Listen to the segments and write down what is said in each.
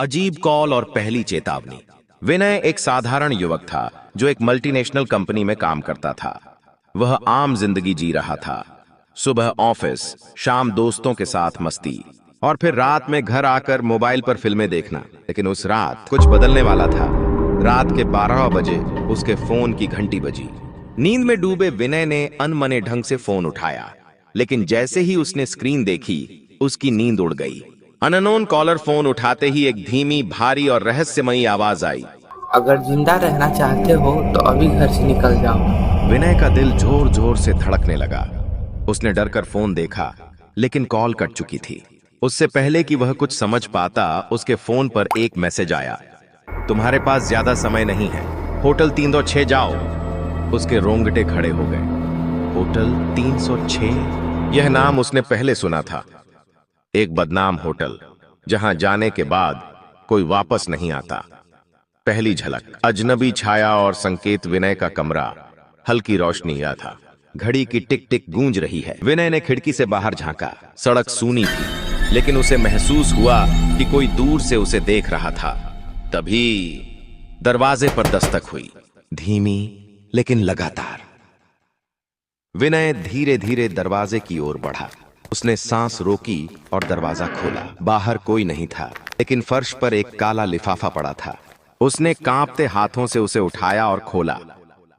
अजीब कॉल और पहली चेतावनी। विनय एक साधारण युवक था जो एक मल्टीनेशनल कंपनी में काम करता था। वह आम जिंदगी जी रहा था। सुबह ऑफिस, शाम दोस्तों के साथ मस्ती और फिर रात में घर आकर मोबाइल पर फिल्में देखना। लेकिन उस रात कुछ बदलने वाला था। रात के 12 बजे उसके फोन की घंटी बजी। नींद में डूबे विनय ने अनमने ढंग से फोन उठाया, लेकिन जैसे ही उसने स्क्रीन देखी उसकी नींद उड़ गई। अननोन कॉलर फोन उठाते ही एक धीमी, भारी और रहस्यमयी आवाज आई। अगर जिंदा रहना चाहते हो तो अभी घर से निकल जाओ। विनय का दिल जोर जोर से धड़कने लगा। उसने डरकर फोन देखा, लेकिन कॉल कट चुकी थी। उससे पहले कि वह कुछ समझ पाता, उसके फोन पर एक मैसेज आया। तुम्हारे पास ज्यादा समय नहीं है, होटल 306 जाओ। उसके रोंगटे खड़े हो गए। होटल 306? यह नाम उसने पहले सुना था। एक बदनाम होटल जहां जाने के बाद कोई वापस नहीं आता। पहली झलक, अजनबी छाया और संकेत। विनय का कमरा, हल्की रोशनी या था। घड़ी की टिक टिक गूंज रही है। विनय ने खिड़की से बाहर झांका। सड़क सूनी थी, लेकिन उसे महसूस हुआ कि कोई दूर से उसे देख रहा था। तभी दरवाजे पर दस्तक हुई, धीमी लेकिन लगातार। विनय धीरे धीरे दरवाजे की ओर बढ़ा। उसने सांस रोकी और दरवाजा खोला। बाहर कोई नहीं था, लेकिन फर्श पर एक काला लिफाफा पड़ा था। उसने कांपते हाथों से उसे उठाया और खोला।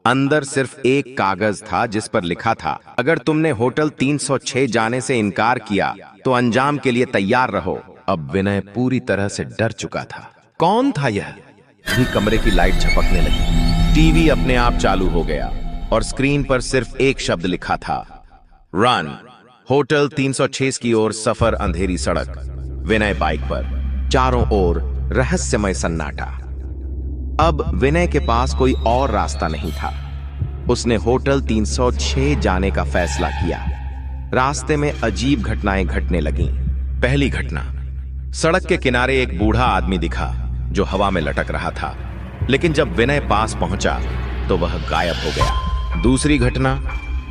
अंदर सिर्फ एक कागज था जिस पर लिखा था, अगर तुमने होटल 306 जाने से इनकार किया तो अंजाम के लिए तैयार रहो। अब विनय पूरी तरह से डर चुका था। कौन था यह? भी कमरे की लाइट झपकने लगी। टीवी अपने आप चालू हो गया और स्क्रीन पर सिर्फ एक शब्द लिखा था, रन। होटल 306 की ओर सफर, अंधेरी सड़क। विनय बाइक पर, चारों ओर रहस्यमय सन्नाटा। अब विनय के पास कोई और रास्ता नहीं था। उसने होटल 306 जाने का फैसला किया। रास्ते में अजीब घटनाएं घटने लगीं। पहली घटना, सड़क के किनारे एक बूढ़ा आदमी दिखा जो हवा में लटक रहा था, लेकिन जब विनय पास पहुंचा तो वह गायब हो गया। दूसरी घटना,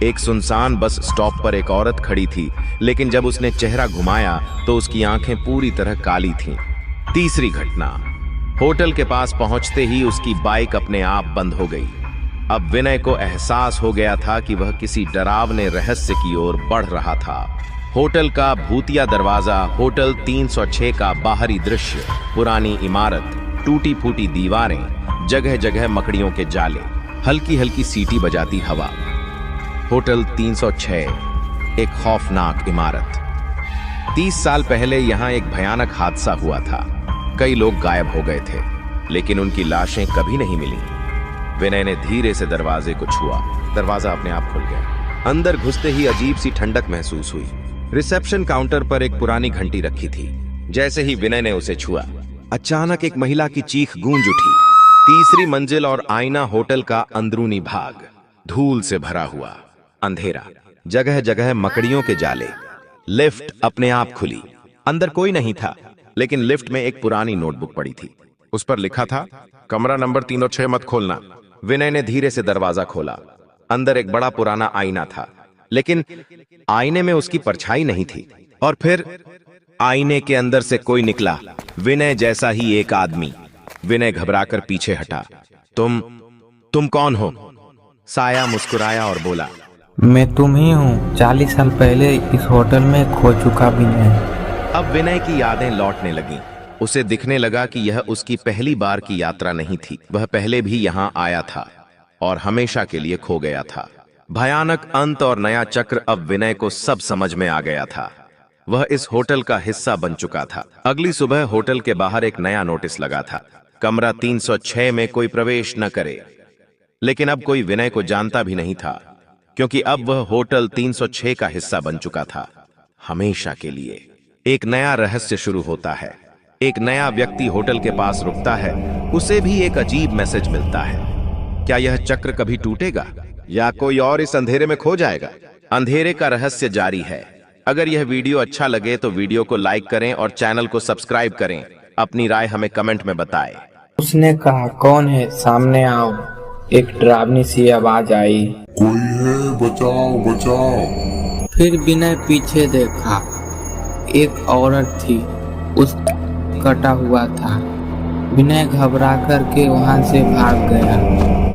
एक सुनसान बस स्टॉप पर एक औरत खड़ी थी, लेकिन जब उसने चेहरा घुमाया तो उसकी आंखें पूरी तरह काली थीं। तीसरी घटना, होटल के पास पहुंचते ही उसकी बाइक अपने आप बंद हो गई। अब विनय को एहसास हो गया था कि वह किसी डरावने रहस्य की ओर बढ़ रहा था। होटल का भूतिया दरवाजा, होटल 306 का बाहरी दृश्य, पुरानी इमारत, टूटी फूटी दीवारें, जगह जगह मकड़ियों के जाले, हल्की हल्की सीटी बजाती हवा। होटल 306, एक खौफनाक इमारत। 30 साल पहले यहां एक भयानक हादसा हुआ था। कई लोग गायब हो गए थे, लेकिन उनकी लाशें कभी नहीं मिली। विनय ने धीरे से दरवाजे को छुआ। दरवाजा अपने आप खुल गया। अंदर घुसते ही अजीब सी ठंडक महसूस हुई। रिसेप्शन काउंटर पर एक पुरानी घंटी रखी थी। जैसे ही विनय ने उसे छुआ, अचानक एक महिला की चीख गूंज उठी। तीसरी मंजिल और आईना, होटल का अंदरूनी भाग, धूल से भरा हुआ, अंधेरा, जगह जगह मकड़ियों के जाले। लिफ्ट अपने आप खुली। अंदर कोई नहीं था, लेकिन लिफ्ट में एक पुरानी नोटबुक पड़ी थी। उस पर लिखा था, कमरा नंबर 306 मत खोलना। विनय ने धीरे से दरवाजा खोला। अंदर एक बड़ा पुराना आईना था, लेकिन आईने में उसकी परछाई नहीं थी। और फिर आईने के अंदर से कोई निकला, विनय जैसा ही एक आदमी। विनय घबराकर पीछे हटा। तुम कौन हो? साया मुस्कुराया और बोला, मैं तुम ही हूँ। 40 साल पहले इस होटल में खो चुका विनय। अब विनय की यादें लौटने लगीं। उसे दिखने लगा कि यह उसकी पहली बार की यात्रा नहीं थी। वह पहले भी यहाँ आया था और हमेशा के लिए खो गया था। भयानक अंत और नया चक्र, अब विनय को सब समझ में आ गया था। वह इस होटल का हिस्सा बन चुका था। अगली सुबह होटल के बाहर एक नया नोटिस लगा था, कमरा 306 में कोई प्रवेश न करे। लेकिन अब कोई विनय को जानता भी नहीं था, क्योंकि अब वह होटल 306 का हिस्सा बन चुका था, हमेशा के लिए। एक नया रहस्य शुरू होता है। एक नया व्यक्ति होटल के पास रुकता है। उसे भी एक अजीब मैसेज मिलता है। क्या यह चक्र कभी टूटेगा या कोई और इस अंधेरे में खो जाएगा? अंधेरे का रहस्य जारी है। अगर यह वीडियो अच्छा लगे तो वीडियो को लाइक करें और चैनल को सब्सक्राइब करें। अपनी राय हमें कमेंट में बताएं। उसने कहा, कौन है? सामने आओ। एक डरावनी सी आवाज आई, कोई है, बचाओ बचाओ। फिर विनय पीछे देखा। एक औरत थी। उसके कटा हुआ था। विनय घबरा कर के वहां से भाग गया।